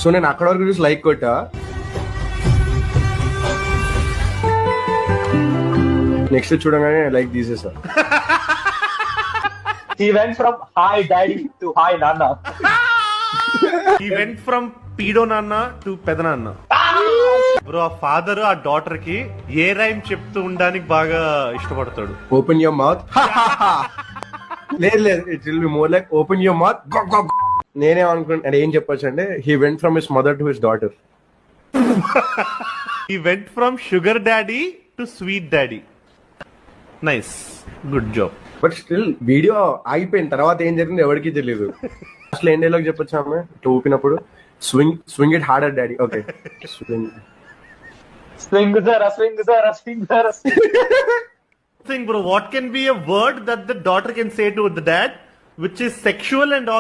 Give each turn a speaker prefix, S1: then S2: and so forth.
S1: So నేను అక్కడ వరకు చూసి లైక్ కొట్టా. నెక్స్ట్ చూడగానే like తీసేసా.
S2: He went from hi daddy to hi nana.
S3: He went from pedo nana to పెదనాన్న. బ్రో ఆ ఫాదర్ ఆ డాటర్ కి ఏ రైమ్ చెప్తూ ఉండడానికి బాగా ఇష్టపడతాడు.
S1: Open your mouth. లేదు లేదు, it will be more like open your mouth. నేనేమనుకుంటా ఏం చెప్పొచ్చు అంటే he went from his mother to his daughter.
S3: He went from sugar daddy to sweet daddy. Nice, good job.
S1: But still video ఆగిపోయిన తర్వాత ఏం జరిగింది ఎవరికి తెలియదు. అసలు ఏం డైలాగ్ చెప్పొచ్చు ఆమె ఇట్లా ఊపినప్పుడు? Swing it harder daddy. Okay, swing
S2: Zara, swing Zara, swing Zara.
S3: Think bro, what can be a word that the daughter can say to the dad which is sexual and all